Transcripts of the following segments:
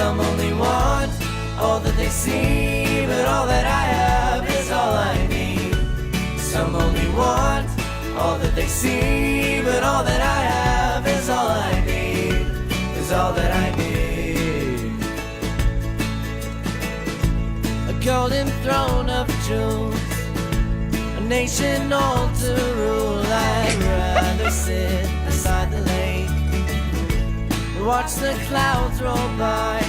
Some only want all that they see, but all that I have is all I need. Some only want all that they see, but all that I have is all I need, is all that I need. A golden throne of jewels, a nation all to rule. I'd rather sit beside the lake and watch the clouds roll by.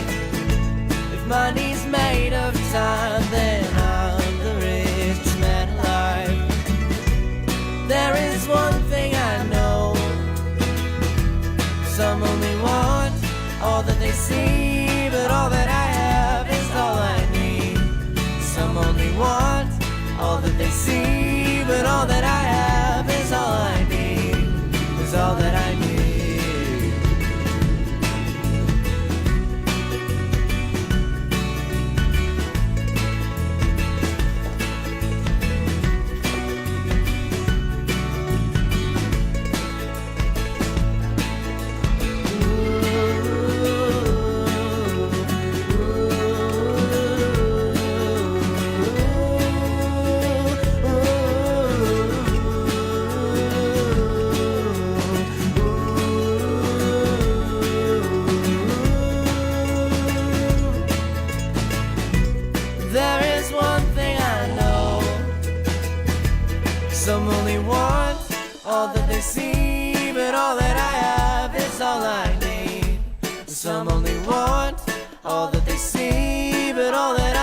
If money's made of time, then I'm the richest man alive. There is one thing I know: some only want all that they see, but all that I have is all I need. Some only want all that they see, but all that I have is all I need, is all that I need. There is one thing I know: some only want all that they see, but all that I have is all I need. Some only want all that they see, but all that